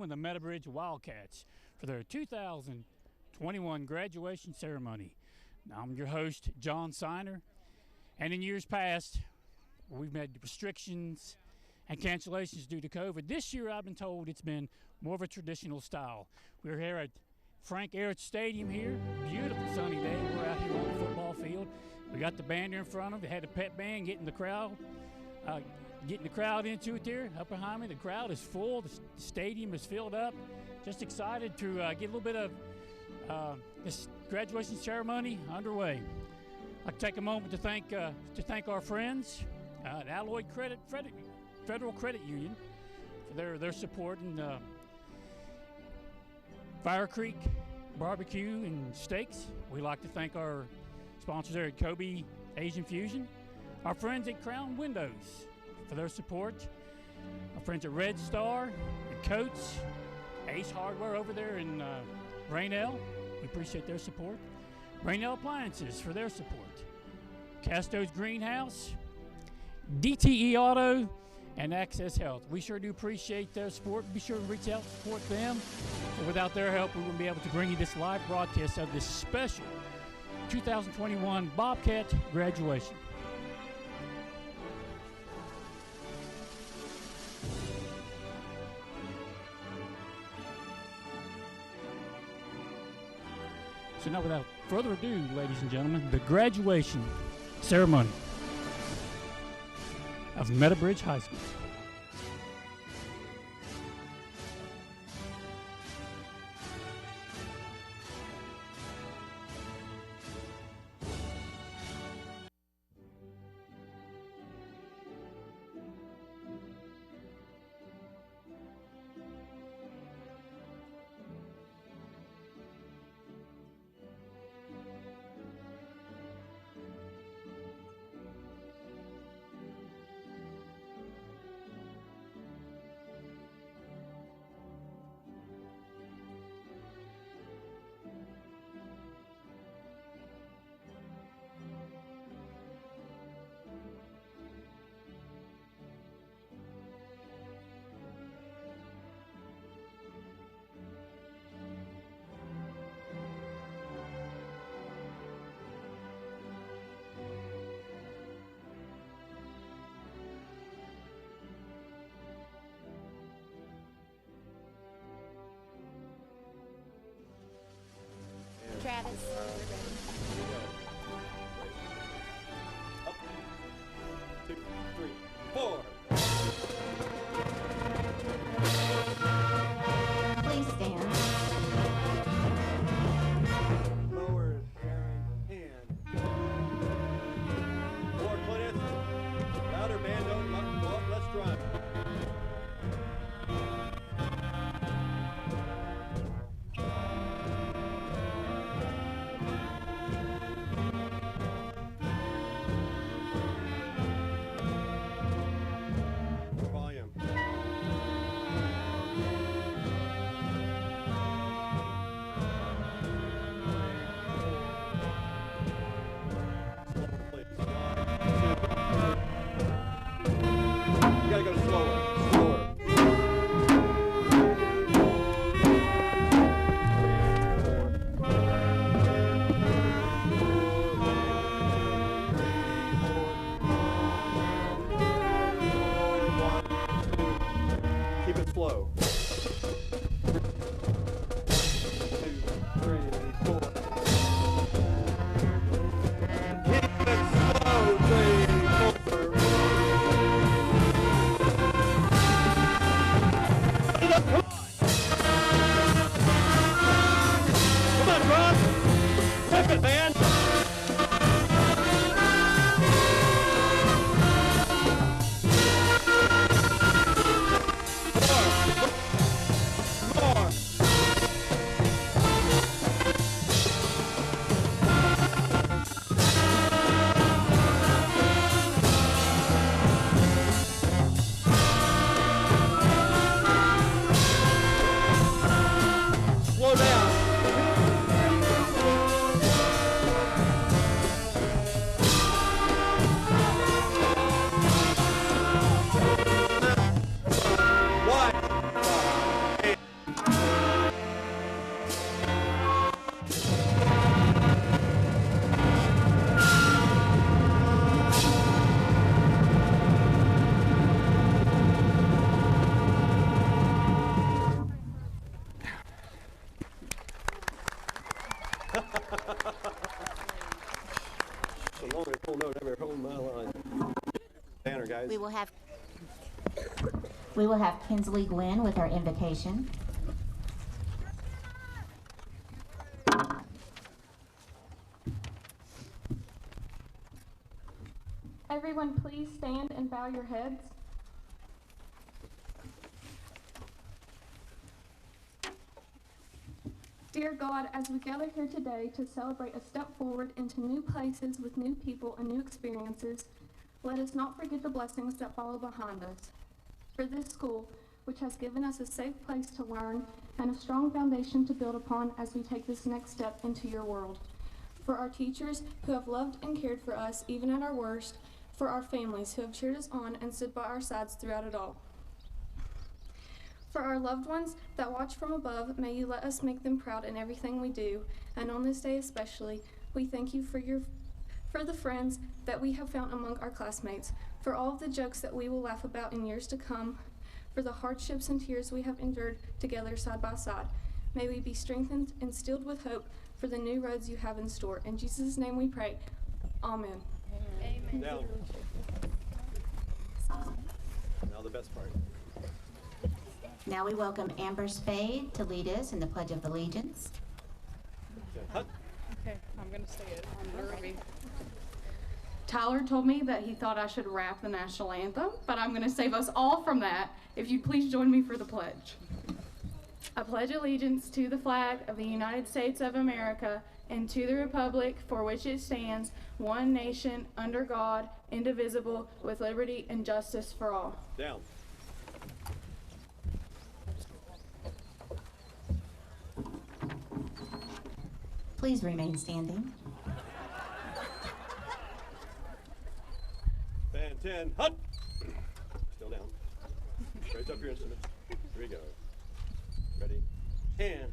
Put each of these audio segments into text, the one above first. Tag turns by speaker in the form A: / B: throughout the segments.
A: the Meadow Wildcats for their 2021 graduation ceremony. Now, I'm your host, John Siner, and in years past, we've had restrictions and cancellations due to COVID. This year, I've been told it's been more of a traditional style. We're here at Frank Erich Stadium here. Beautiful sunny day. We're out here on the football field. We got the band in front of it. Had a pep band getting the crowd into it there. Up behind me, the crowd is full. The stadium is filled up. Just excited to get a little bit of this graduation ceremony underway. I'd take a moment to thank our friends at Alloy Federal Credit Union for their support, and Fire Creek Barbecue and Steaks. We'd like to thank our sponsors there at Kobe Asian Fusion, our friends at Crown Windows for their support, our friends at Red Star, the Coats, Ace Hardware over there in Rainelle. We appreciate their support. Rainelle Appliances for their support. Casto's Greenhouse, DTE Auto, and Access Health. We sure do appreciate their support. Be sure to reach out and support them. Without their help, we wouldn't be able to bring you this live broadcast of this special 2021 Bobcat graduation. So now, without further ado, ladies and gentlemen, the graduation ceremony of Meadow High School.
B: Travis.
C: Up. 2, 3, 4.
B: Please stand.
C: Lower sharing hand. More clinics. Louder band, don't go up, let's drive. guys.
B: We will have Kinsley Glenn with our invocation.
D: Everyone, please stand and bow your heads. Dear God, as we gather here today to celebrate a step forward into new places with new people and new experiences, let us not forget the blessings that follow behind us. For this school, which has given us a safe place to learn and a strong foundation to build upon as we take this next step into your world. For our teachers who have loved and cared for us even at our worst. For our families who have cheered us on and stood by our sides throughout it all. For our loved ones that watch from above, may you let us make them proud in everything we do, and on this day especially, we thank you for the friends that we have found among our classmates, for all of the jokes that we will laugh about in years to come, for the hardships and tears we have endured together side by side. May we be strengthened and stilled with hope for the new roads you have in store. In Jesus' name we pray. Amen.
C: Amen. Now the best part.
B: Now we welcome Amber Spade to lead us in the Pledge of Allegiance.
E: Okay, I'm going to say it. I'm nervy.
D: Tyler told me that he thought I should rap the national anthem, but I'm going to save us all from that. If you'd please join me for the pledge. I pledge allegiance to the flag of the United States of America and to the republic for which it stands, one nation, under God, indivisible, with liberty and justice for all.
C: Down.
B: Please remain standing.
C: Band 10, hut! Still down. Raise up your instruments. Here we go. Ready? And...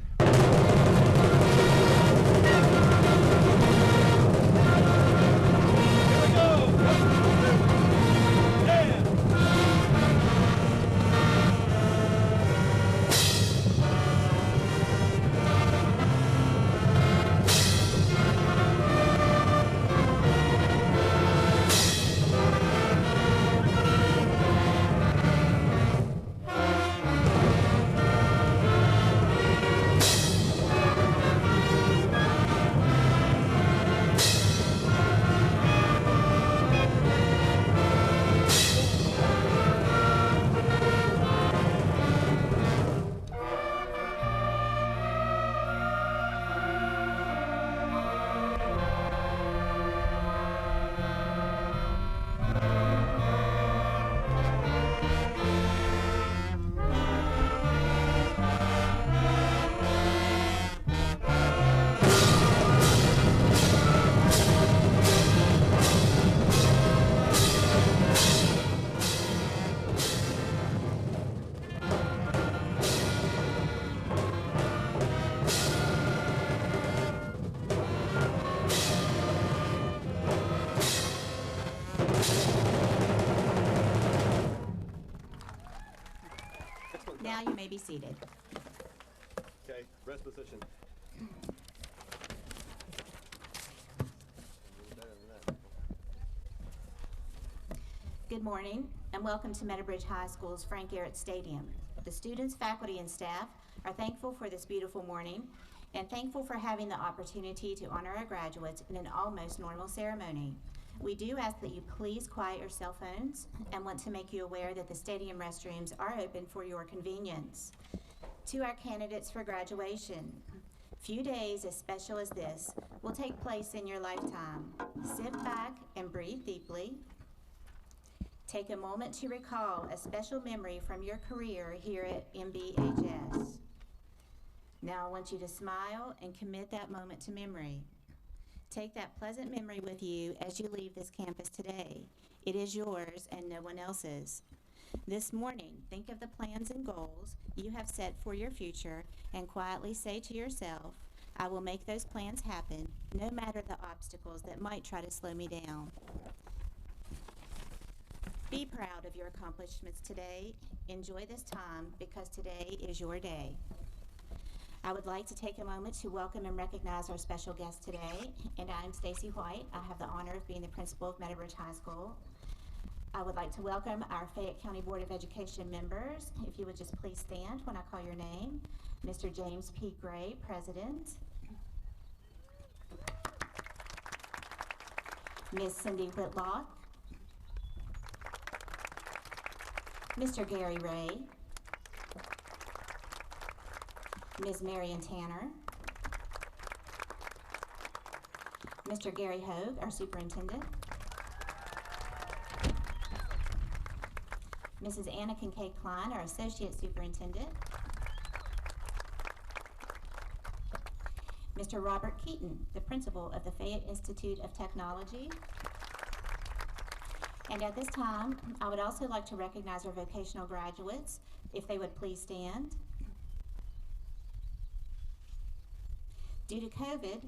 B: Now you may be seated.
C: Okay, rest position.
B: Good morning and welcome to Meadowbridge High School's Frank Garrett Stadium. The students, faculty, and staff are thankful for this beautiful morning and thankful for having the opportunity to honor our graduates in an almost normal ceremony. We do ask that you please quiet your cell phones and want to make you aware that the stadium restrooms are open for your convenience. To our candidates for graduation, few days as special as this will take place in your lifetime. Sit back and breathe deeply. Take a moment to recall a special memory from your career here at MBHS. Now I want you to smile and commit that moment to memory. Take that pleasant memory with you as you leave this campus today. It is yours and no one else's. This morning, think of the plans and goals you have set for your future and quietly say to yourself, I will make those plans happen, no matter the obstacles that might try to slow me down. Be proud of your accomplishments today. Enjoy this time because today is your day. I would like to take a moment to welcome and recognize our special guest today, and I'm Stacy White. I have the honor of being the principal of Meadowbridge High School. I would like to welcome our Fayette County Board of Education members. If you would just please stand when I call your name. Mr. James P. Gray, President. Ms. Cindy Whitlock. Mr. Gary Ray. Ms. Marion Tanner. Mr. Gary Hogue, our Superintendent. Mrs. Anna Kincaid Klein, our Associate Superintendent. Mr. Robert Keaton, the Principal of the Fayette Institute of Technology. And at this time, I would also like to recognize our vocational graduates, if they would please stand. Due to COVID,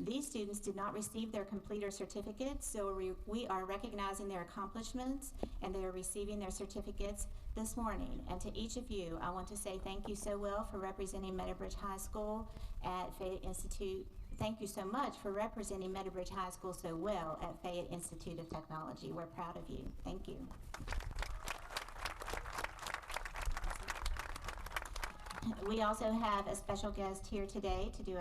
B: these students did not receive their completer certificates, so we are recognizing their accomplishments, and they are receiving their certificates this morning. And to each of you, I want to say thank you so well for representing Meadowbridge High School at Fayette Institute. Thank you so much for representing Meadowbridge High School so well at Fayette Institute of Technology. We're proud of you. Thank you. We also have a special guest here today to do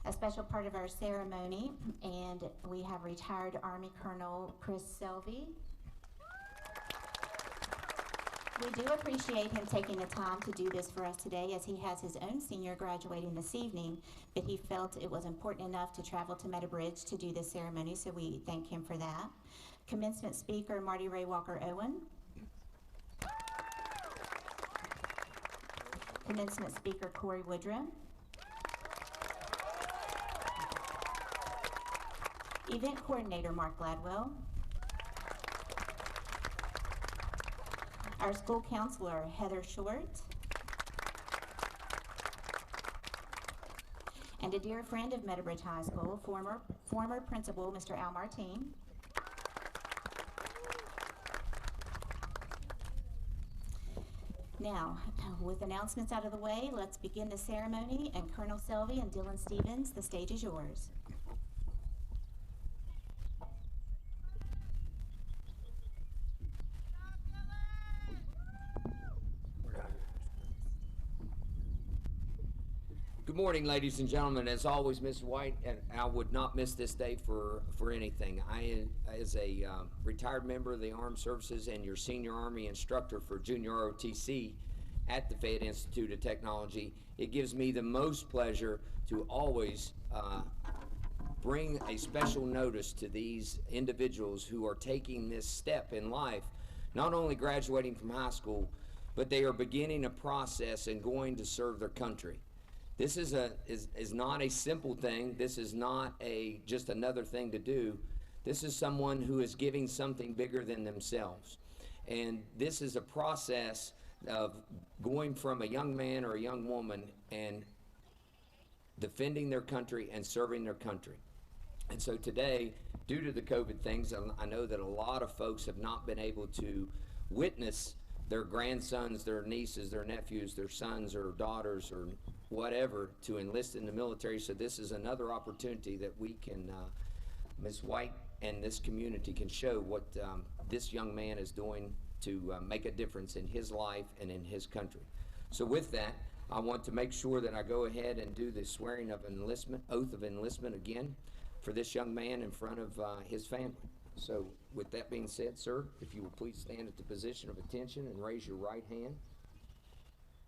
B: a special part of our ceremony, and we have retired Army Colonel Chris Selvey. We do appreciate him taking the time to do this for us today, as he has his own senior graduating this evening, but he felt it was important enough to travel to Meadowbridge to do this ceremony, so we thank him for that. Commencement speaker, Marty Ray Walker Owen. Commencement speaker, Corey Woodrum. Event coordinator, Mark Gladwell. Our school counselor, Heather Short. And a dear friend of Meadowbridge High School, former principal, Mr. Al Martine. Now, with announcements out of the way, let's begin the ceremony, and Colonel Selvey and Dylan Stevens, the stage is yours.
F: Good morning, ladies and gentlemen. As always, Ms. White, and I would not miss this day for anything. I, as a retired member of the Armed Services and your senior Army instructor for Junior ROTC at the Fayette Institute of Technology, it gives me the most pleasure to always bring a special notice to these individuals who are taking this step in life, not only graduating from high school, but they are beginning a process and going to serve their country. This is not a simple thing. This is not just another thing to do. This is someone who is giving something bigger than themselves. And this is a process of going from a young man or a young woman and defending their country and serving their country. And so today, due to the COVID things, I know that a lot of folks have not been able to witness their grandsons, their nieces, their nephews, their sons or daughters or whatever to enlist in the military. So this is another opportunity that we can, Ms. White and this community can show what this young man is doing to make a difference in his life and in his country. So with that, I want to make sure that I go ahead and do the swearing of enlistment, oath of enlistment again for this young man in front of his family. So with that being said, sir, if you will please stand at the position of attention and raise your right hand.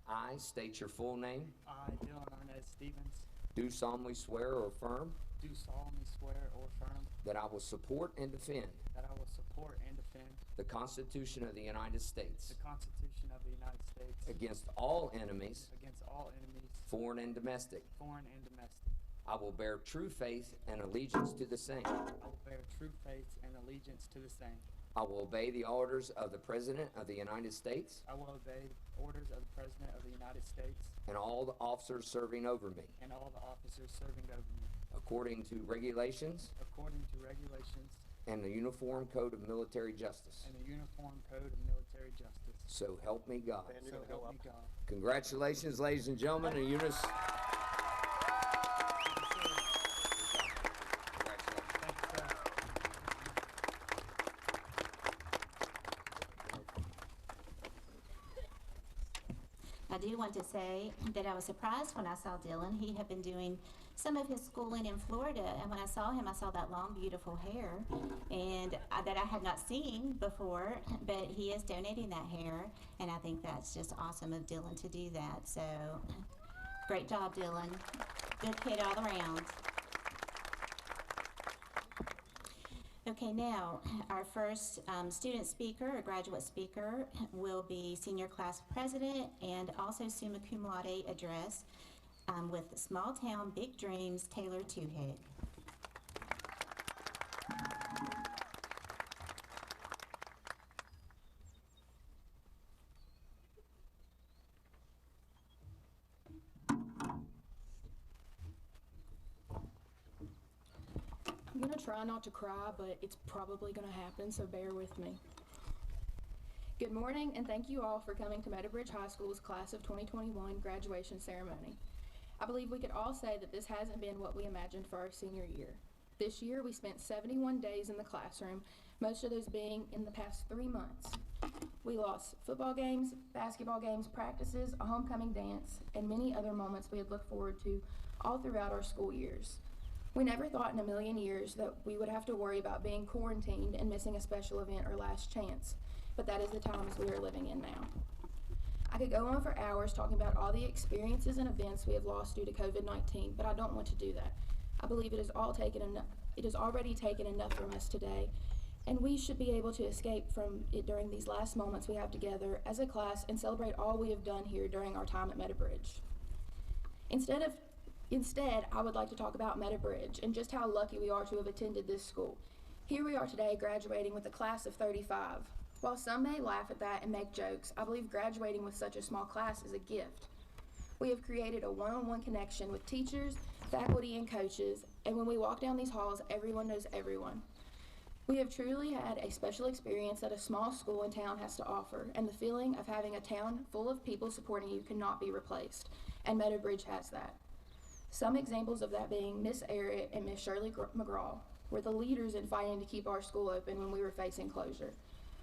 F: I state your full name.
G: I, Dylan Arnett Stevens,
F: Do solemnly swear or affirm
G: do solemnly swear or affirm
F: that I will support and defend
G: that I will support and defend
F: the Constitution of the United States
G: the Constitution of the United States
F: against all enemies,
G: against all enemies,
F: foreign and domestic.
G: foreign and domestic.
F: I will bear true faith and allegiance to the same.
G: I will bear true faith and allegiance to the same.
F: I will obey the orders of the President of the United States
G: I will obey the orders of the President of the United States
F: and all the officers serving over me,
G: and all the officers serving over me,
F: according to regulations
G: according to regulations
F: and the Uniform Code of Military Justice.
G: and the Uniform Code of Military Justice.
F: So help me God.
C: And you're
G: So
C: gonna go
G: help
C: up.
G: me God.
F: Congratulations, ladies and gentlemen, and Eunice.
G: Thank you, sir.
B: to say that I was surprised when I saw Dylan. He had been doing some of his schooling in Florida, and when I saw him, I saw that long, beautiful hair, and that I had not seen before, but he is donating that hair, and I think that's just awesome of Dylan to do that. So, great job, Dylan. Good kid all around. Okay, now our first student speaker or graduate speaker will be senior class president and also summa cum laude address with Small Town Big Dreams, Taylor Tuhig.
H: I'm gonna try not to cry, but it's probably gonna happen, so bear with me. Good morning, and thank you all for coming to Meadowbridge High School's Class of 2021 graduation ceremony. I believe we could all say that this hasn't been what we imagined for our senior year. This year, we spent 71 days in the classroom, most of those being in the past 3 months. We lost football games, basketball games, practices, a homecoming dance, and many other moments we had looked forward to all throughout our school years. We never thought in a million years that we would have to worry about being quarantined and missing a special event or last chance, but that is the times we are living in now. I could go on for hours talking about all the experiences and events we have lost due to COVID-19, but I don't want to do that. I believe it has already taken enough from us today, and we should be able to escape from it during these last moments we have together as a class and celebrate all we have done here during our time at Meadowbridge. Instead, I would like to talk about Meadowbridge and just how lucky we are to have attended this school. Here we are today graduating with a class of 35. While some may laugh at that and make jokes, I believe graduating with such a small class is a gift. We have created a one-on-one connection with teachers, faculty, and coaches, and when we walk down these halls, everyone knows everyone. We have truly had a special experience that a small school in town has to offer, and the feeling of having a town full of people supporting you cannot be replaced, and Meadowbridge has that. Some examples of that being Miss Arrett and Miss Shirley McGraw were the leaders in fighting to keep our school open when we were facing closure.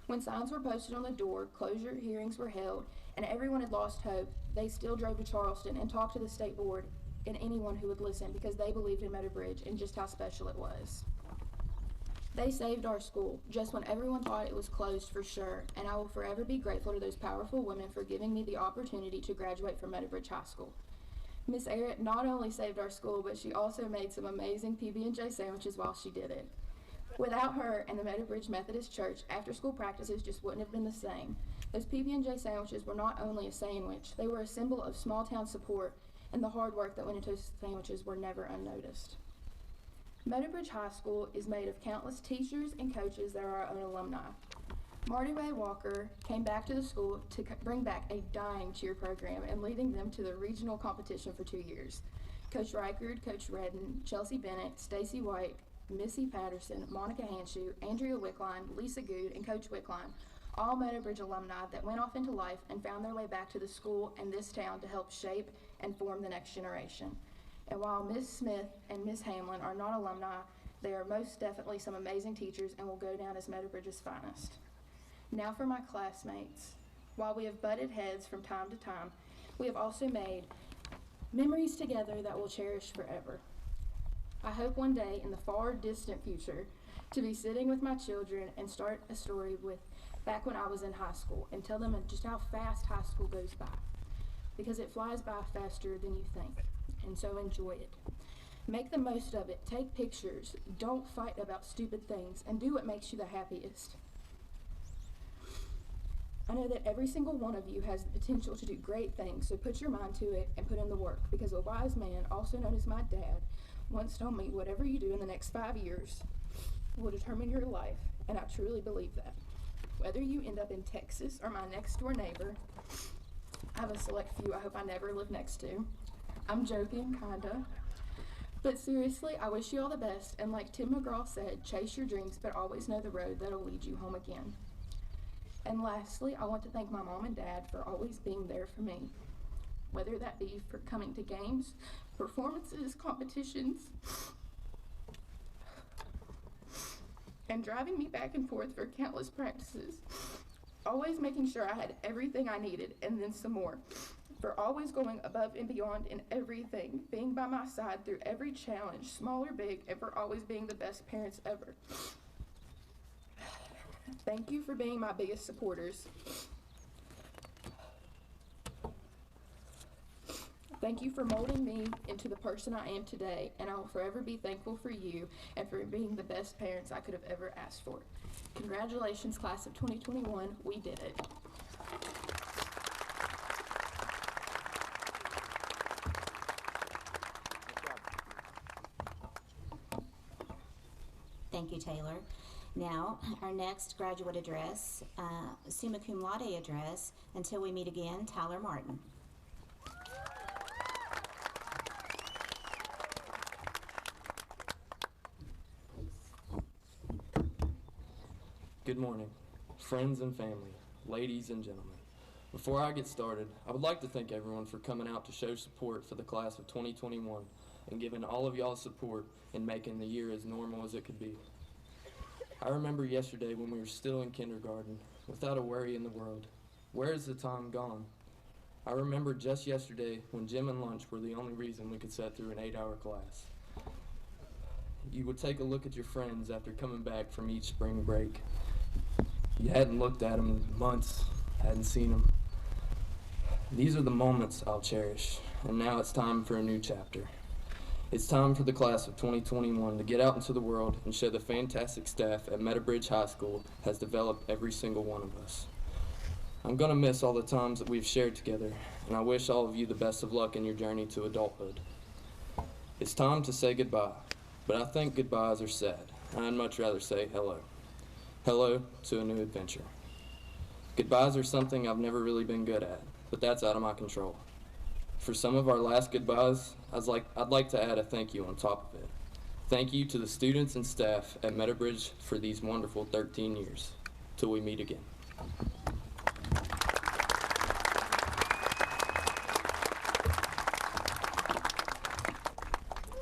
H: When signs were posted on the door, closure hearings were held, and everyone had lost hope, they still drove to Charleston and talked to the state board and anyone who would listen because they believed in Meadowbridge and just how special it was. They saved our school just when everyone thought it was closed for sure, and I will forever be grateful to those powerful women for giving me the opportunity to graduate from Meadowbridge High School. Miss Arrett not only saved our school, but she also made some amazing PB&J sandwiches while she did it. Without her and the Meadowbridge Methodist Church, after-school practices just wouldn't have been the same. Those PB&J sandwiches were not only a sandwich, they were a symbol of small-town support, and the hard work that went into those sandwiches were never unnoticed. Meadowbridge High School is made of countless teachers and coaches that are our own alumni. Marty Ray Walker came back to the school to bring back a dying cheer program and leading them to the regional competition for 2 years. Coach Reichard, Coach Redden, Chelsea Bennett, Stacy White, Missy Patterson, Monica Hanshoe, Andrea Wickline, Lisa Good, and Coach Wickline, all Meadowbridge alumni that went off into life and found their way back to the school and this town to help shape and form the next generation. And while Miss Smith and Miss Hamlin are not alumni, they are most definitely some amazing teachers and will go down as Meadowbridge's finest. Now for my classmates. While we have butted heads from time to time, we have also made memories together that we'll cherish forever. I hope one day in the far distant future to be sitting with my children and start a story with back when I was in high school and tell them just how fast high school goes by, because it flies by faster than you think, and so enjoy it. Make the most of it, take pictures, don't fight about stupid things, and do what makes you the happiest. I know that every single one of you has the potential to do great things, so put your mind to it and put in the work, because a wise man, also known as my dad, once told me whatever you do in the next 5 years will determine your life, and I truly believe that. Whether you end up in Texas or my next door neighbor, I have a select few I hope I never live next to. I'm joking, kinda. But seriously, I wish you all the best, and like Tim McGraw said, chase your dreams, but always know the road that'll lead you home again. And lastly, I want to thank my mom and dad for always being there for me, whether that be for coming to games, performances, competitions, and driving me back and forth for countless practices, always making sure I had everything I needed and then some more. for always going above and beyond in everything, being by my side through every challenge, small or big, and for always being the best parents ever. Thank you for being my biggest supporters. Thank you for molding me into the person I am today, and I will forever be thankful for you and for being the best parents I could have ever asked for. Congratulations, class of 2021, we did it.
B: Thank you, Taylor. Now, our next graduate address, summa cum laude address, until we meet again, Tyler Martin.
I: Good morning, friends and family, ladies and gentlemen. Before I get started, I would like to thank everyone for coming out to show support for the class of 2021 and giving all of y'all support in making the year as normal as it could be. I remember yesterday when we were still in kindergarten, without a worry in the world. Where is the time gone? I remember just yesterday when gym and lunch were the only reason we could sit through an 8-hour class. You would take a look at your friends after coming back from each spring break. You hadn't looked at them in months, hadn't seen them. These are the moments I'll cherish, and now it's time for a new chapter. It's time for the class of 2021 to get out into the world and show the fantastic staff at Meadow High School has developed every single one of us. I'm gonna miss all the times that we've shared together, and I wish all of you the best of luck in your journey to adulthood. It's time to say goodbye, but I think goodbyes are sad. I'd much rather say hello. Hello to a new adventure. Goodbyes are something I've never really been good at, but that's out of my control. For some of our last goodbyes, I'd like to add a thank you on top of it. Thank you to the students and staff at Meadow for these wonderful 13 years. Till we meet again.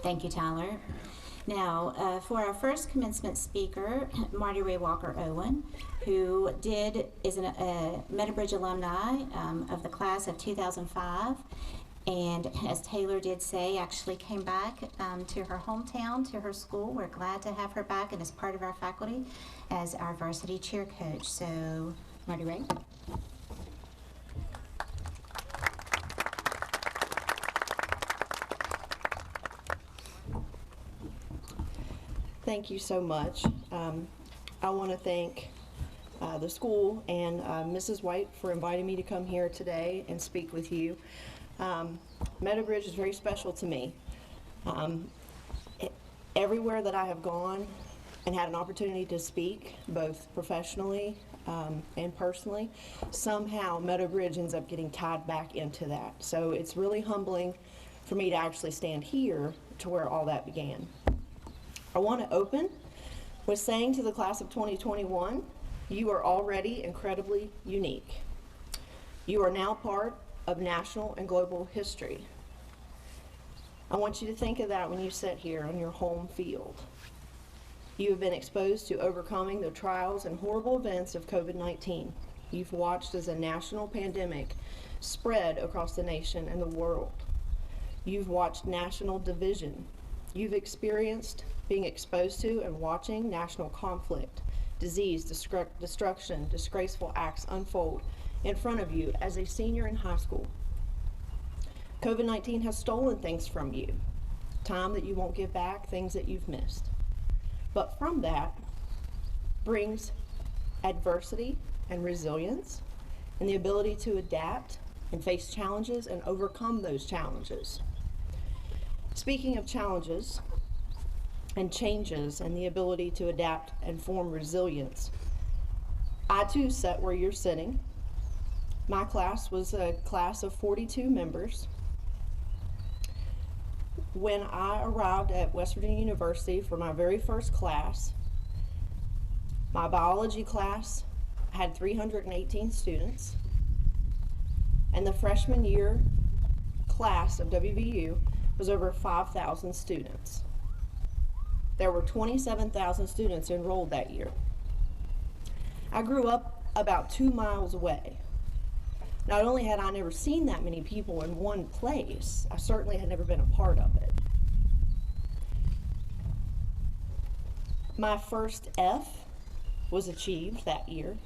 B: Thank you, Tyler. Now, for our first commencement speaker, Marty Ray Walker Owen, who is a Meadow alumni of the class of 2005. And as Taylor did say, actually came back to her hometown, to her school. We're glad to have her back and as part of our faculty as our varsity cheer coach. So, Marty Ray.
J: Thank you so much. I want to thank the school and Mrs. White for inviting me to come here today and speak with you. Meadow is very special to me. Everywhere that I have gone and had an opportunity to speak, both professionally and personally, somehow Meadow ends up getting tied back into that. So it's really humbling for me to actually stand here to where all that began. I want to open with saying to the class of 2021, you are already incredibly unique. You are now part of national and global history. I want you to think of that when you sit here on your home field. You have been exposed to overcoming the trials and horrible events of COVID-19. You've watched as a national pandemic spread across the nation and the world. You've watched national division. You've experienced being exposed to and watching national conflict, disease, destruction, disgraceful acts unfold in front of you as a senior in high school. COVID-19 has stolen things from you, time that you won't give back, things that you've missed. But from that brings adversity and resilience and the ability to adapt and face challenges and overcome those challenges. Speaking of challenges and changes and the ability to adapt and form resilience, I too sat where you're sitting. My class was a class of 42 members. When I arrived at West Virginia University for my very first class, my biology class had 318 students, and the freshman year class of WVU was over 5,000 students. There were 27,000 students enrolled that year. I grew up about 2 miles away. Not only had I never seen that many people in one place, I certainly had never been a part of it. My first F was achieved that year.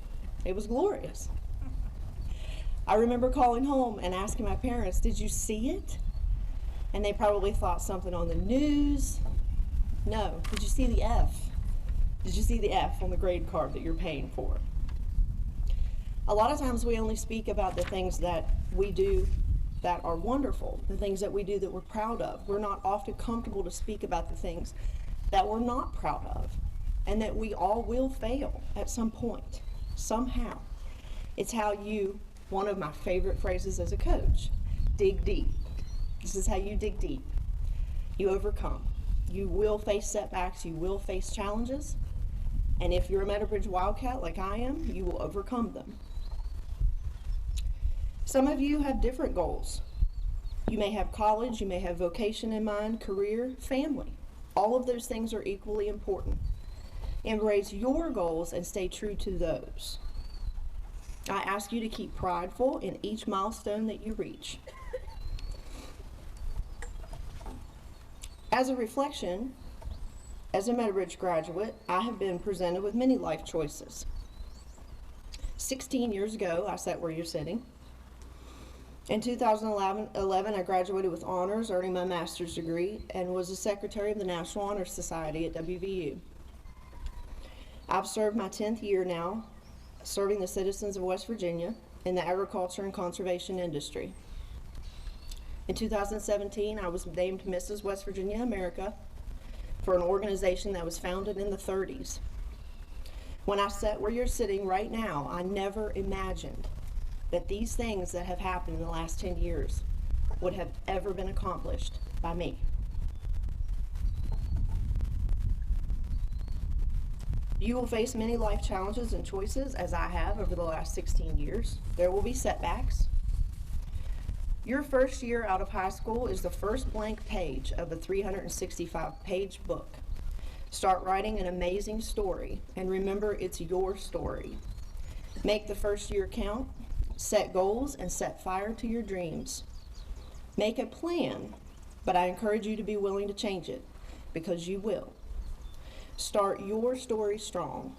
J: It was glorious. I remember calling home and asking my parents, "Did you see it?" And they probably thought something on the news. No, did you see the F? Did you see the F on the grade card that you're paying for? A lot of times we only speak about the things that we do that are wonderful, the things that we do that we're proud of. We're not often comfortable to speak about the things that we're not proud of, and that we all will fail at some point, somehow. It's how you, one of my favorite phrases as a coach, dig deep. This is how you dig deep. You overcome. You will face setbacks, you will face challenges, and if you're a Meadowbridge Wildcat like I am, you will overcome them. Some of you have different goals. You may have college, you may have vocation in mind, career, family. All of those things are equally important. Embrace your goals and stay true to those. I ask you to keep prideful in each milestone that you reach. As a reflection, as a Meadowbridge graduate, I have been presented with many life choices. 16 years ago, I sat where you're sitting. In 2011, I graduated with honors, earning my master's degree, and was the secretary of the National Honor Society at WVU. I've served my 10th year now, serving the citizens of West Virginia in the agriculture and conservation industry. In 2017, I was named Mrs. West Virginia America for an organization that was founded in the 30s. When I sat where you're sitting right now, I never imagined that these things that have happened in the last 10 years would have ever been accomplished by me. You will face many life challenges and choices, as I have over the last 16 years. There will be setbacks. Your first year out of high school is the first blank page of a 365-page book. Start writing an amazing story, and remember, it's your story. Make the first year count. Set goals and set fire to your dreams. Make a plan, but I encourage you to be willing to change it, because you will. Start your story strong.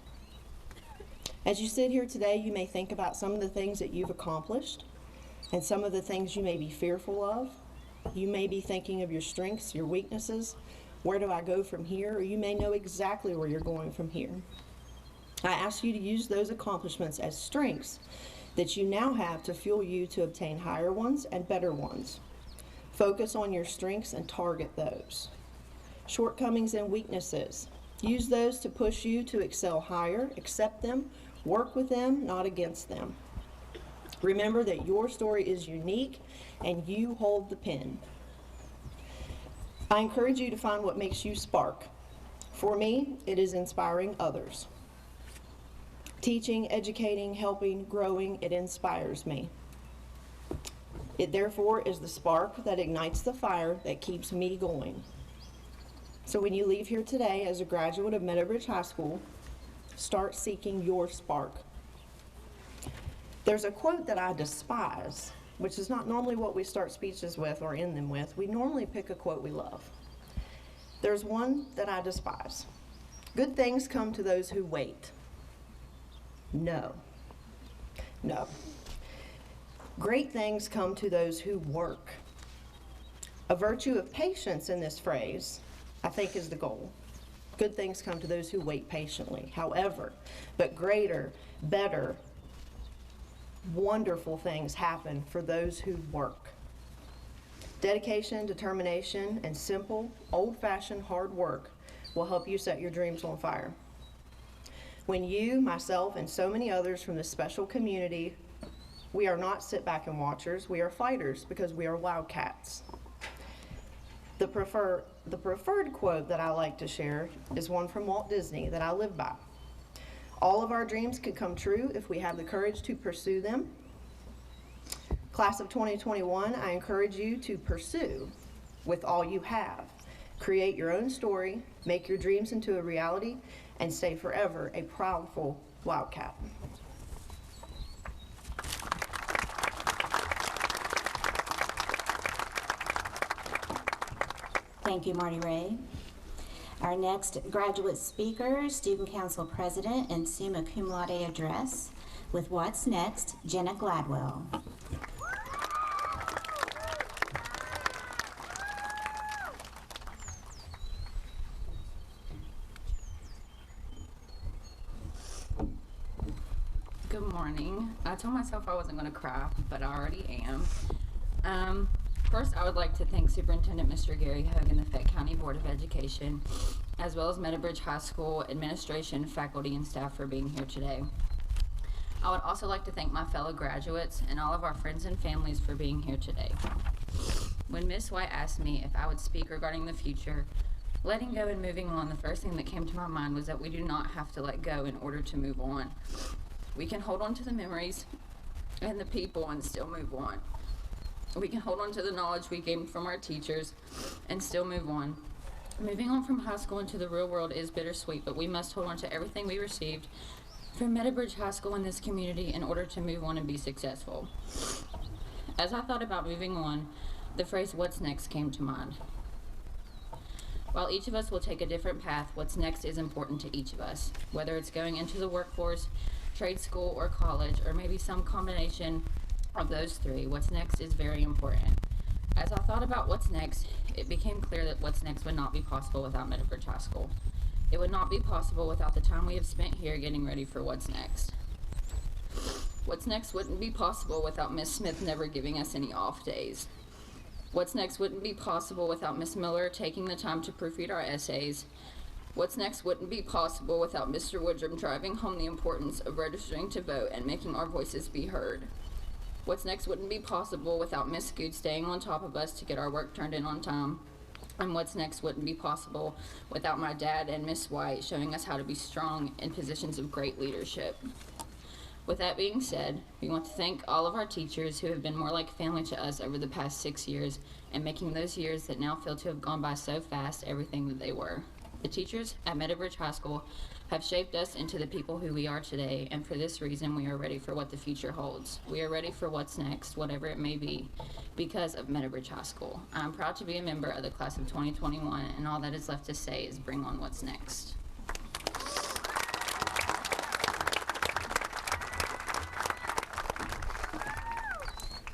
J: As you sit here today, you may think about some of the things that you've accomplished and some of the things you may be fearful of. You may be thinking of your strengths, your weaknesses. Where do I go from here? Or you may know exactly where you're going from here. I ask you to use those accomplishments as strengths that you now have to fuel you to obtain higher ones and better ones. Focus on your strengths and target those. Shortcomings and weaknesses. Use those to push you to excel higher, accept them, work with them, not against them. Remember that your story is unique and you hold the pen. I encourage you to find what makes you spark. For me, it is inspiring others. Teaching, educating, helping, growing, it inspires me. It therefore is the spark that ignites the fire that keeps me going. So when you leave here today as a graduate of Meadowbridge High School, start seeking your spark. There's a quote that I despise, which is not normally what we start speeches with or end them with. We normally pick a quote we love. There's one that I despise. Good things come to those who wait. No. No. Great things come to those who work. A virtue of patience in this phrase, I think, is the goal. Good things come to those who wait patiently. However, but greater, better, wonderful things happen for those who work. Dedication, determination, and simple, old-fashioned hard work will help you set your dreams on fire. When you, myself, and so many others from this special community, we are not sit-back and watchers, we are fighters because we are wildcats. The preferred quote that I like to share is one from Walt Disney that I live by. All of our dreams could come true if we have the courage to pursue them. Class of 2021, I encourage you to pursue with all you have. Create your own story, make your dreams into a reality, and stay forever a proudful wildcat.
B: Thank you, Marty Ray. Our next graduate speaker, Student Council President and summa cum laude address with What's Next, Jenna Gladwell.
K: Good morning. I told myself I wasn't going to cry, but I already am. First, I would like to thank Superintendent Mr. Gary Hogue and the Fayette County Board of Education, as well as Meadowbridge High School administration, faculty, and staff for being here today. I would also like to thank my fellow graduates and all of our friends and families for being here today. When Ms. White asked me if I would speak regarding the future, letting go and moving on, the first thing that came to my mind was that we do not have to let go in order to move on. We can hold on to the memories and the people and still move on. We can hold on to the knowledge we gained from our teachers and still move on. Moving on from high school into the real world is bittersweet, but we must hold on to everything we received from Meadowbridge High School in this community in order to move on and be successful. As I thought about moving on, the phrase "what's next" came to mind. While each of us will take a different path, what's next is important to each of us, whether it's going into the workforce, trade school, or college, or maybe some combination of those three. What's next is very important. As I thought about what's next, it became clear that what's next would not be possible without Meadowbridge High School. It would not be possible without the time we have spent here getting ready for what's next. What's next wouldn't be possible without Miss Smith never giving us any off days. What's next wouldn't be possible without Miss Miller taking the time to proofread our essays. What's next wouldn't be possible without Mr. Woodrum driving home the importance of registering to vote and making our voices be heard. What's next wouldn't be possible without Miss Scoot staying on top of us to get our work turned in on time. And what's next wouldn't be possible without my dad and Miss White showing us how to be strong in positions of great leadership. With that being said, we want to thank all of our teachers who have been more like family to us over the past 6 years and making those years that now feel to have gone by so fast everything that they were. The teachers at Meadowbridge High School have shaped us into the people who we are today, and for this reason we are ready for what the future holds. We are ready for what's next, whatever it may be, because of Meadowbridge High School. I'm proud to be a member of the class of 2021, and all that is left to say is bring on what's next.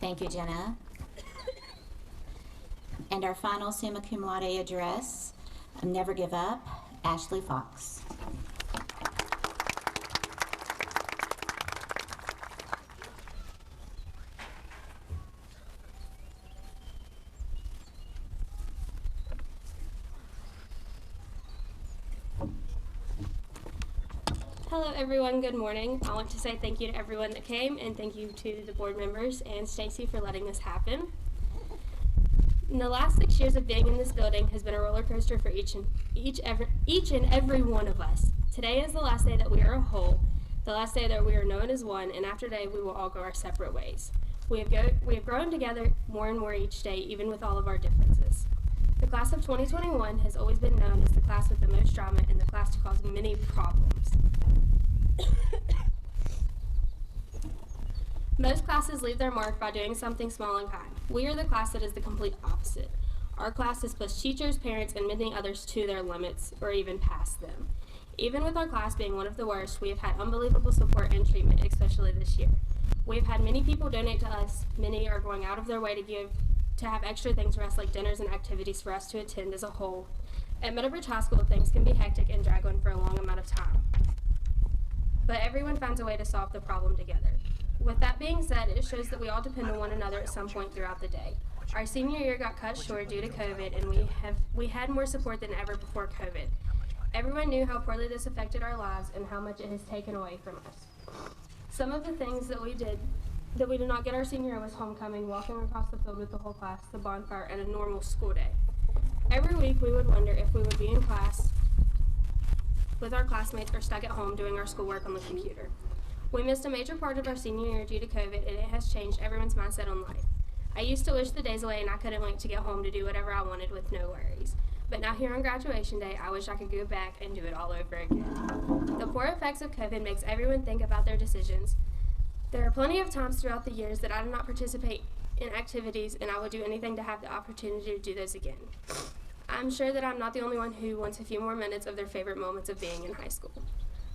B: Thank you, Jenna. And our final summa cum laude address, Never Give Up, Ashley Fox.
L: Hello everyone, good morning. I want to say thank you to everyone that came and thank you to the board members and Stacy for letting this happen. In the last 6 years of being in this building has been a roller coaster for each and every one of us. Today is the last day that we are a whole, the last day that we are known as one, and after today we will all go our separate ways. We have grown together more and more each day, even with all of our differences. The class of 2021 has always been known as the class with the most drama and the class to cause many problems. Most classes leave their mark by doing something small and kind. We are the class that is the complete opposite. Our class has pushed teachers, parents, and many others to their limits, or even past them. Even with our class being one of the worst, we have had unbelievable support and treatment, especially this year. We have had many people donate to us. Many are going out of their way to have extra things for us, like dinners and activities for us to attend as a whole. At Meadowbridge High School, things can be hectic and drag on for a long amount of time. But everyone finds a way to solve the problem together. With that being said, it shows that we all depend on one another at some point throughout the day. Our senior year got cut short due to COVID, and we had more support than ever before COVID. Everyone knew how poorly this affected our lives and how much it has taken away from us. Some of the things that we did not get our senior year was homecoming, walking across the field with the whole class, the bonfire, and a normal school day. Every week we would wonder if we would be in class with our classmates or stuck at home doing our schoolwork on the computer. We missed a major part of our senior year due to COVID, and it has changed everyone's mindset on life. I used to wish the days away, and I couldn't wait to get home to do whatever I wanted with no worries. But now here on graduation day, I wish I could go back and do it all over again. The poor effects of COVID makes everyone think about their decisions. There are plenty of times throughout the years that I did not participate in activities, and I would do anything to have the opportunity to do those again. I'm sure that I'm not the only one who wants a few more minutes of their favorite moments of being in high school.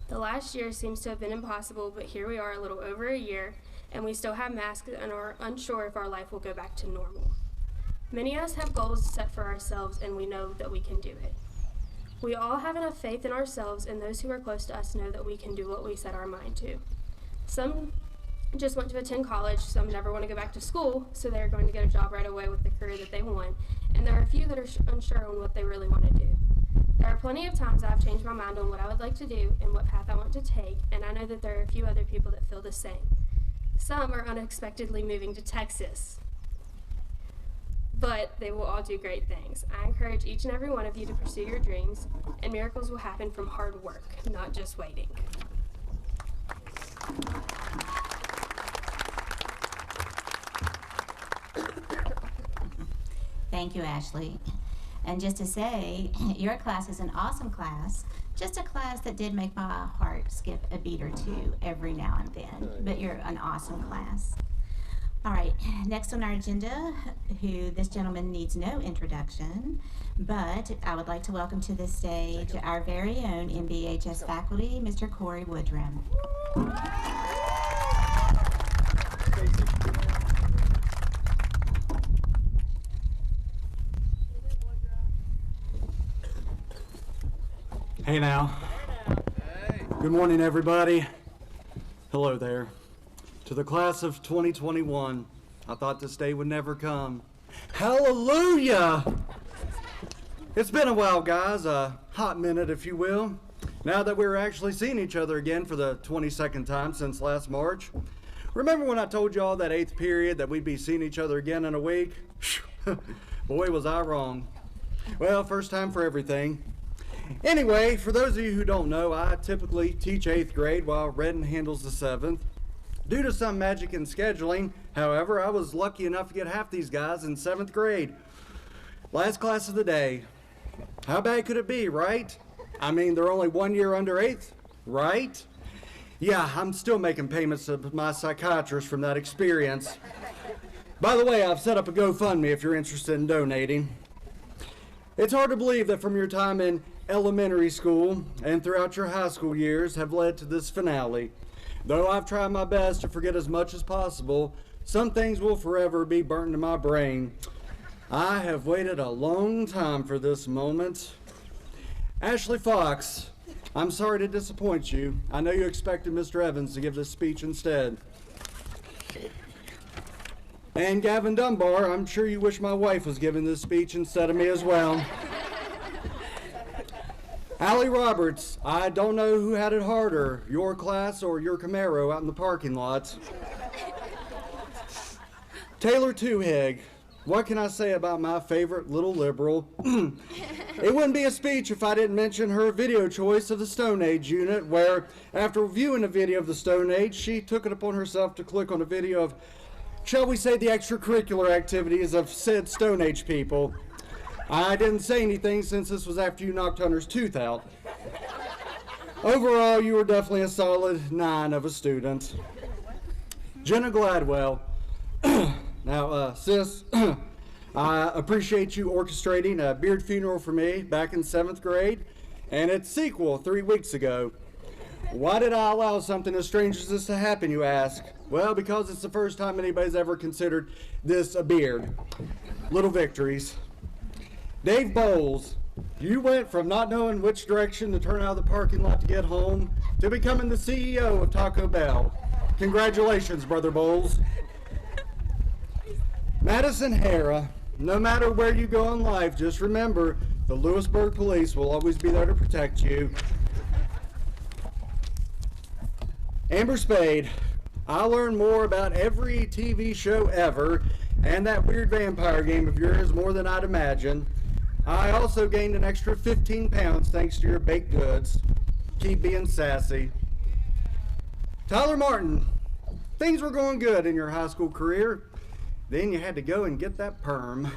L: The last year seems to have been impossible, but here we are a little over a year, and we still have masks and are unsure if our life will go back to normal. Many of us have goals set for ourselves, and we know that we can do it. We all have enough faith in ourselves, and those who are close to us know that we can do what we set our mind to. Some just want to attend college, some never want to go back to school, so they're going to get a job right away with the career that they want, and there are a few that are unsure on what they really want to do. There are plenty of times I've changed my mind on what I would like to do and what path I want to take, and I know that there are a few other people that feel the same. Some are unexpectedly moving to Texas, but they will all do great things. I encourage each and every one of you to pursue your dreams, and miracles will happen from hard work, not just waiting.
B: Thank you, Ashley. And just to say, your class is an awesome class, just a class that did make my heart skip a beat or two every now and then, but you're an awesome class. All right, next on our agenda, who this gentleman needs no introduction, but I would like to welcome to the stage our very own MBHS faculty, Mr. Corey Woodrum.
M: Hey now. Hey. Good morning, everybody. Hello there. To the class of 2021, I thought this day would never come. Hallelujah! It's been a while, guys, a hot minute, if you will. Now that we're actually seeing each other again for the 22nd time since last March. Remember when I told y'all that 8th period that we'd be seeing each other again in a week? Boy, was I wrong. Well, first time for everything. Anyway, for those of you who don't know, I typically teach 8th grade while Redden handles the 7th. Due to some magic in scheduling, however, I was lucky enough to get half these guys in 7th grade. Last class of the day. How bad could it be, right? I mean, they're only 1 year under 8th, right? Yeah, I'm still making payments to my psychiatrist from that experience. By the way, I've set up a GoFundMe if you're interested in donating. It's hard to believe that from your time in elementary school and throughout your high school years have led to this finale. Though I've tried my best to forget as much as possible, some things will forever be burnt into my brain. I have waited a long time for this moment. Ashley Fox, I'm sorry to disappoint you. I know you expected Mr. Evans to give this speech instead. And Gavin Dunbar, I'm sure you wish my wife was giving this speech instead of me as well. Allie Roberts, I don't know who had it harder, your class or your Camaro out in the parking lot. Taylor Tuhig, what can I say about my favorite little liberal? It wouldn't be a speech if I didn't mention her video choice of the Stone Age unit, where after viewing a video of the Stone Age, she took it upon herself to click on a video of, shall we say, the extracurricular activities of said Stone Age people. I didn't say anything since this was after you knocked Hunter's tooth out. Overall, you were definitely a solid 9 of a student. Jenna Gladwell. Now, sis, I appreciate you orchestrating a beard funeral for me back in 7th grade and its sequel 3 weeks ago. Why did I allow something as strange as this to happen, you ask? Well, because it's the first time anybody's ever considered this a beard. Little victories. Dave Bowles, you went from not knowing which direction to turn out of the parking lot to get home to becoming the CEO of Taco Bell. Congratulations, Brother Bowles. Madison Hara, no matter where you go in life, just remember the Lewisburg police will always be there to protect you. Amber Spade, I learned more about every TV show ever and that weird vampire game of yours more than I'd imagine. I also gained an extra 15 pounds thanks to your baked goods. Keep being sassy. Tyler Martin, things were going good in your high school career. Then you had to go and get that perm.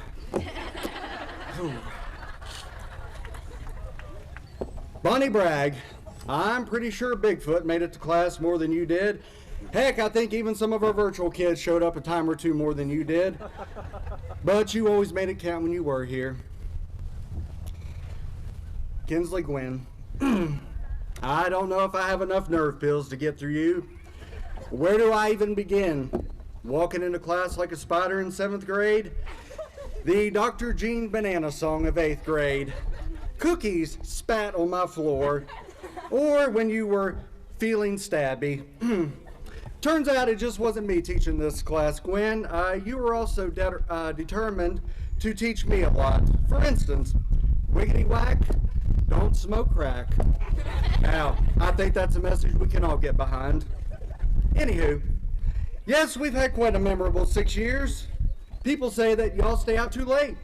M: Bonnie Bragg, I'm pretty sure Bigfoot made it to class more than you did. Heck, I think even some of our virtual kids showed up a time or two more than you did. But you always made it count when you were here. Kinsley Gwynn. I don't know if I have enough nerve pills to get through you. Where do I even begin? Walking into class like a spider in 7th grade? The Dr. Jean Banana song of 8th grade. Cookies spat on my floor. Or when you were feeling stabby. Turns out it just wasn't me teaching this class, Gwen. You were also determined to teach me a lot. For instance, wiggity whack, don't smoke crack. Now, I think that's a message we can all get behind. Anywho, yes, we've had quite a memorable 6 years. People say that y'all stay out too late.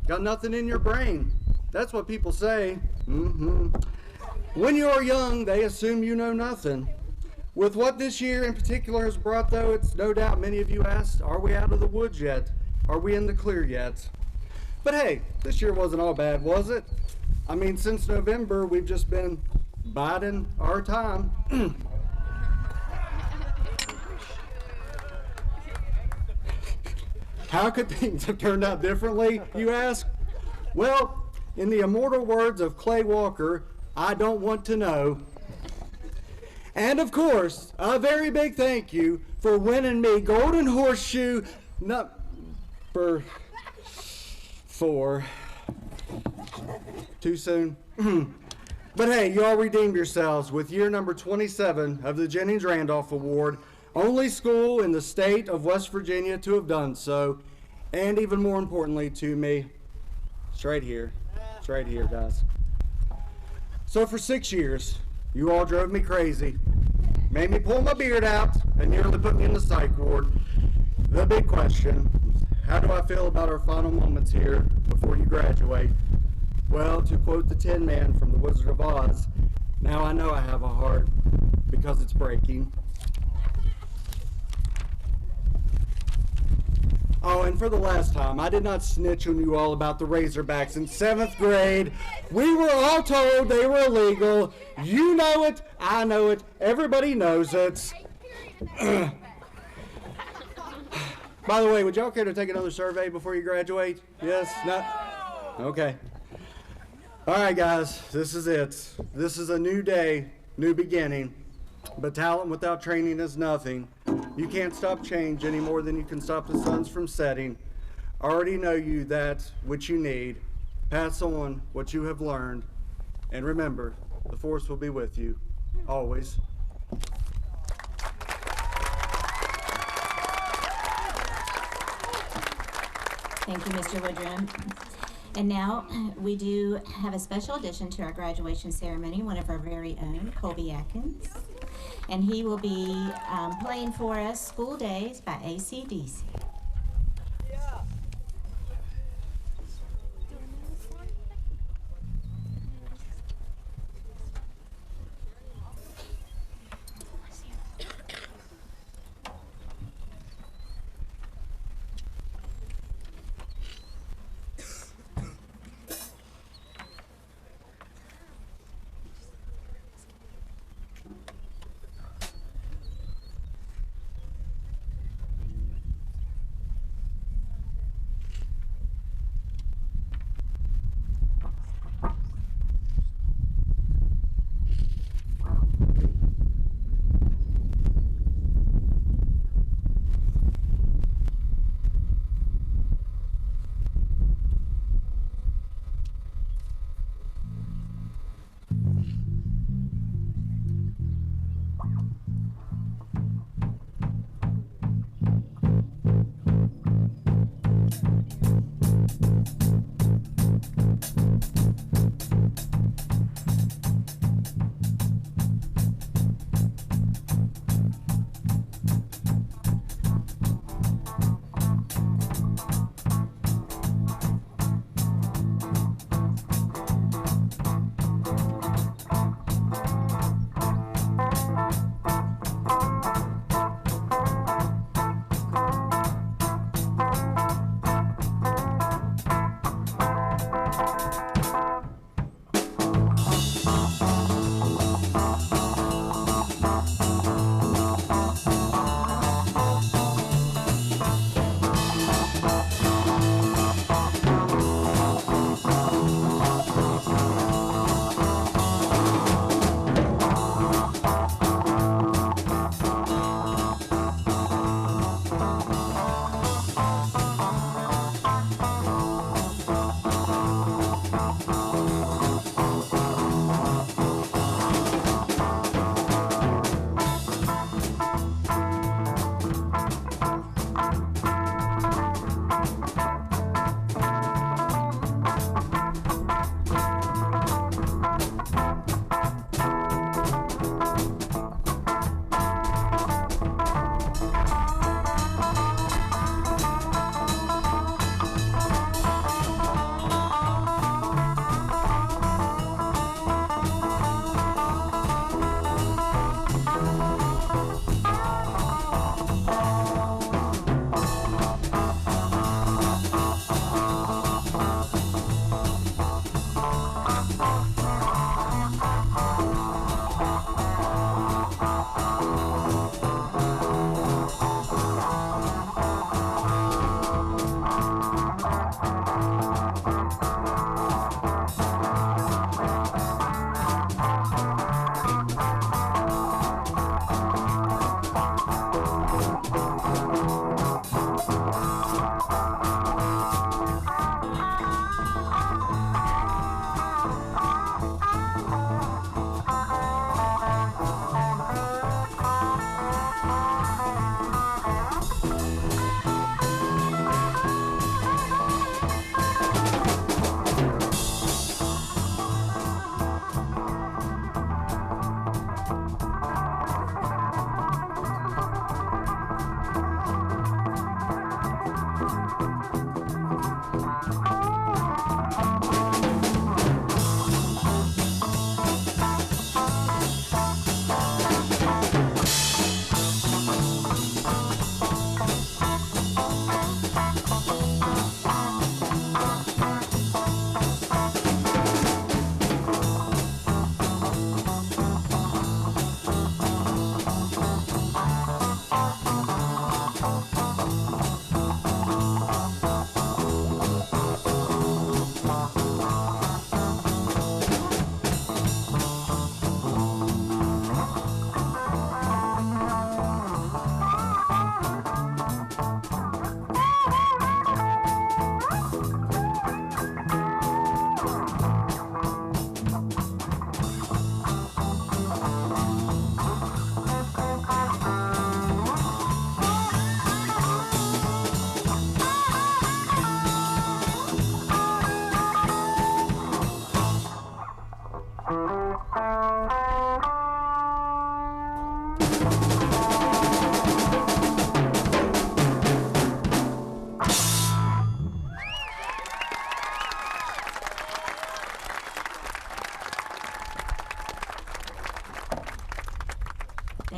M: Got nothing in your brain. That's what people say. When you're young, they assume you know nothing. With what this year in particular has brought, though, it's no doubt many of you asked, are we out of the woods yet? Are we in the clear yet? But hey, this year wasn't all bad, was it? I mean, since November, we've just been biding our time. How could things have turned out differently, you ask? Well, in the immortal words of Clay Walker, I don't want to know. And of course, a very big thank you for winning me Golden Horseshoe number 4. Too soon? But hey, y'all redeemed yourselves with year number 27 of the Jennings Randolph Award. Only school in the state of West Virginia to have done so. And even more importantly to me, it's right here. It's right here, guys. So for 6 years, you all drove me crazy. Made me pull my beard out and nearly put me in the psych ward. The big question, how do I feel about our final moments here before you graduate? Well, to quote the Tin Man from The Wizard of Oz, now I know I have a heart because it's breaking. Oh, and for the last time, I did not snitch on you all about the Razorbacks in 7th grade. We were all told they were illegal. You know it, I know it, everybody knows it. By the way, would y'all care to take another survey before you graduate? Yes? No? Okay. All right, guys, this is it. This is a new day, new beginning. But talent without training is nothing. You can't stop change any more than you can stop the suns from setting. Already know you that which you need. Pass on what you have learned. And remember, the force will be with you, always.
B: Thank you, Mr. Woodrum. And now we do have a special addition to our graduation ceremony, one of our very own, Colby Atkins. And he will be playing for us School Days by AC/DC.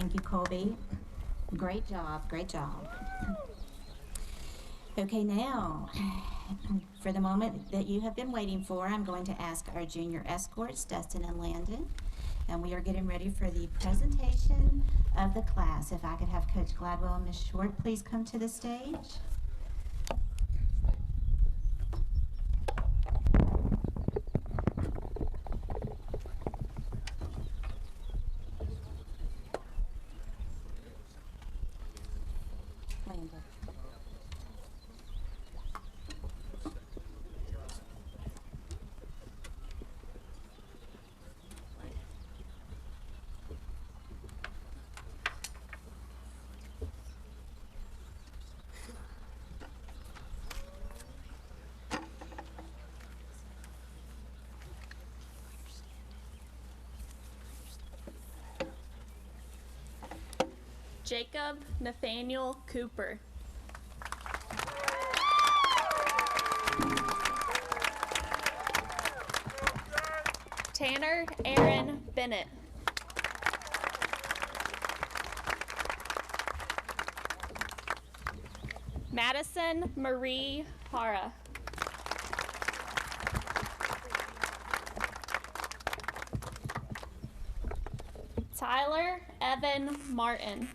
B: Thank you, Colby. Great job, great job. Okay, now, for the moment that you have been waiting for, I'm going to ask our junior escorts, Dustin and Landon, and we are getting ready for the presentation of the class. If I could have Coach Gladwell and Ms. Short please come to the stage.
N: Jacob Nathaniel Cooper. Tanner Aaron Bennett. Madison Marie Hara. Tyler Evan Martin.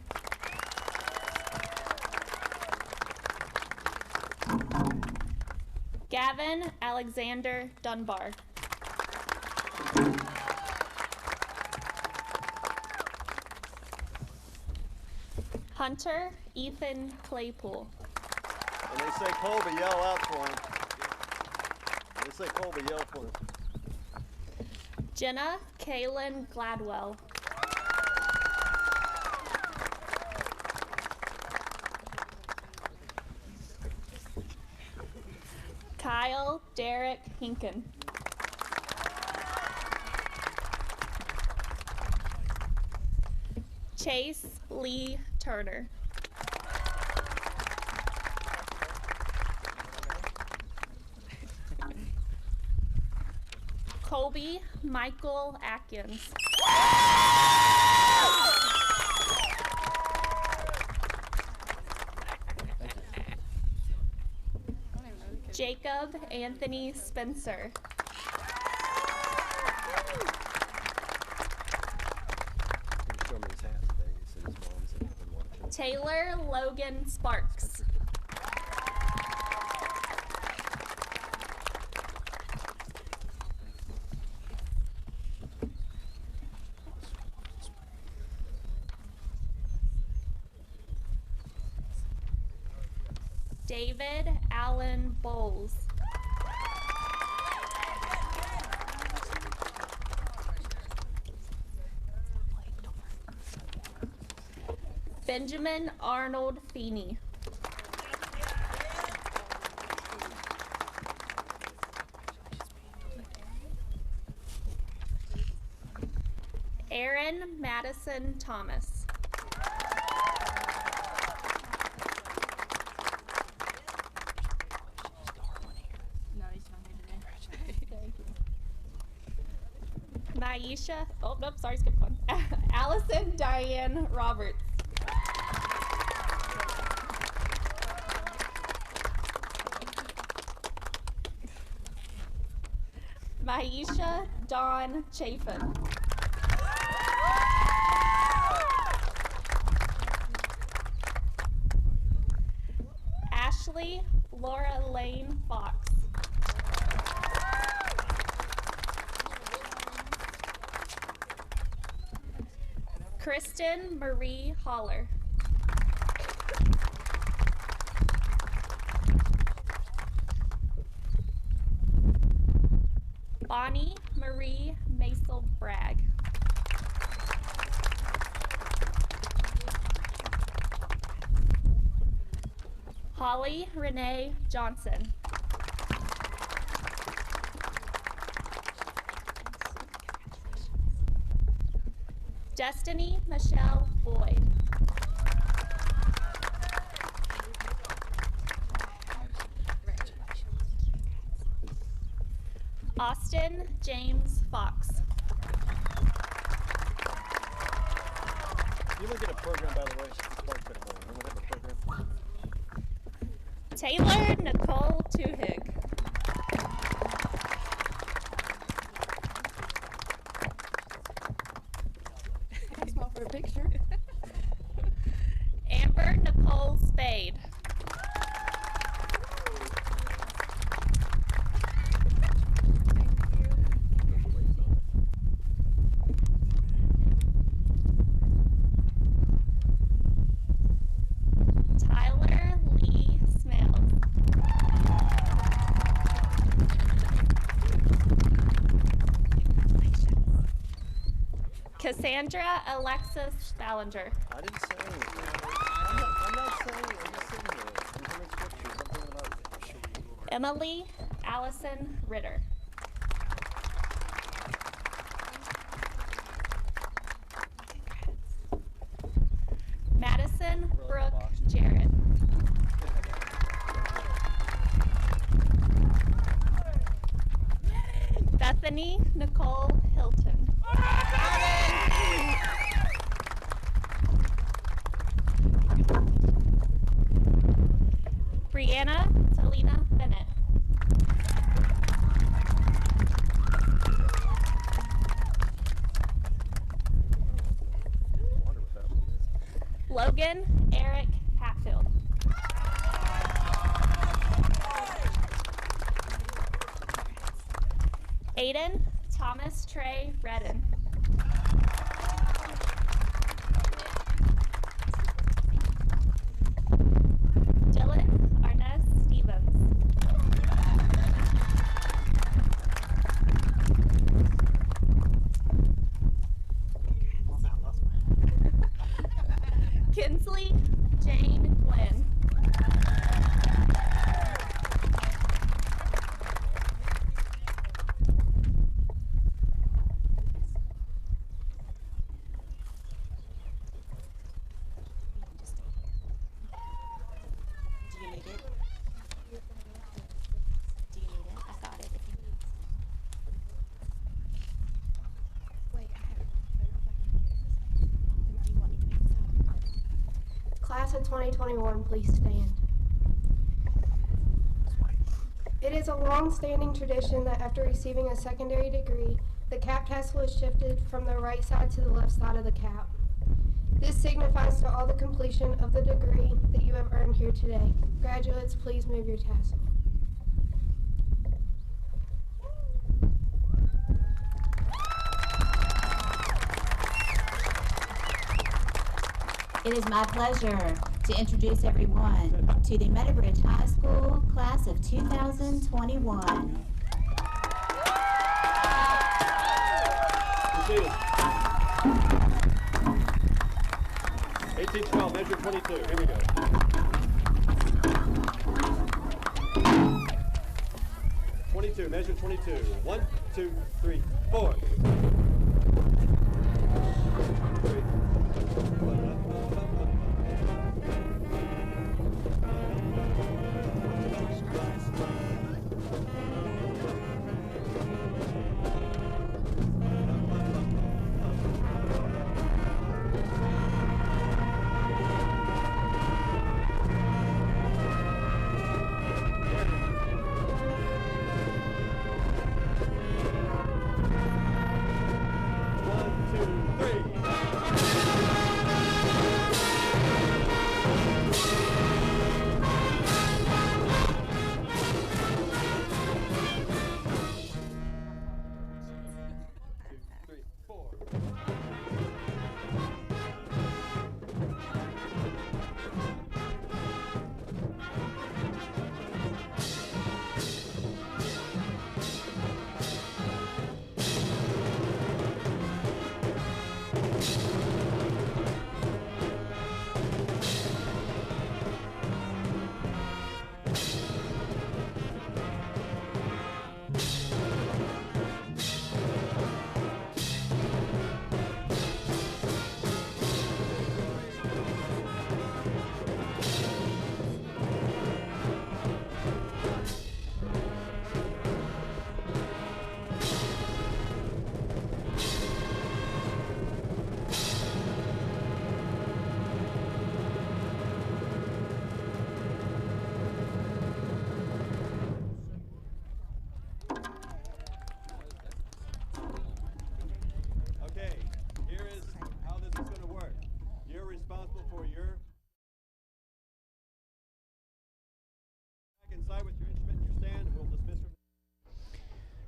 N: Gavin Alexander Dunbar. Hunter Ethan Claypool.
C: When they say Colby, yell out for him. When they say Colby, yell for him.
N: Jenna Kaylin Gladwell. Kyle Derek Hinken. Chase Lee Turner. Colby Michael Atkins. Jacob Anthony Spencer. Taylor Logan Sparks. David Allen Bowles. Benjamin Arnold Feeney. Aaron Madison Thomas. Maisha, oh nope, sorry, skip one. Allison Diane Roberts. Maisha Dawn Chafin. Ashley Laura Lane Fox. Kristen Marie Holler. Bonnie Marie Maisel Bragg. Holly Renee Johnson. Destiny Michelle Boyd. Austin James Fox.
C: You look at a program, by the way. You look at a program.
N: Taylor Nicole Tuhig.
H: I'll smile for a picture.
N: Amber Nicole Spade. Tyler Lee Smales. Cassandra Alexis Ballinger.
C: I didn't say anything. I'm not saying it. I'm just sitting here. I'm coming scripture. Something about
N: Emily Allison Ritter. Madison Brooke Jarrett. Bethany Nicole Hilton. Brianna Selena Bennett. Logan Eric Hatfield. Aiden Thomas Trey Redden. Dylan Arnez Stevens. Kinsley Jane Glenn.
B: Do you need it? Do you need it? I got it if you need it. Wait, I have it. Do you want me to make this up?
D: Class of 2021, please stand. It is a long-standing tradition that after receiving a secondary degree, the cap tassel is shifted from the right side to the left side of the cap. This signifies to all the completion of the degree that you have earned here today. Graduates, please move your tassel.
B: It is my pleasure to introduce everyone to the Meadowbridge High School class of 2021.
C: Proceed. 1812, measure 22. Here we go. Measure 22. 1, 2, 3, 4.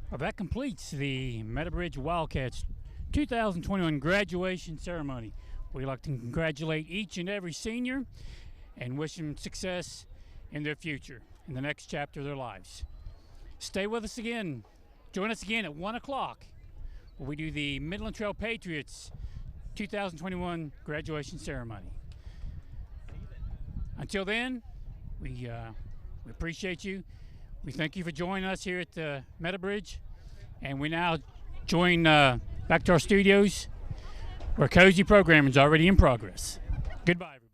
A: Well, that completes the Meadowbridge Wildcats 2021 graduation ceremony. We'd like to congratulate each and every senior and wish them success in their future, in the next chapter of their lives. Stay with us again. Join us again at 1 o'clock where we do the Midland Trail Patriots 2021 graduation ceremony. Until then, we appreciate you. We thank you for joining us here at Meadowbridge. And we now join back to our studios where cozy programming is already in progress. Goodbye, everyone.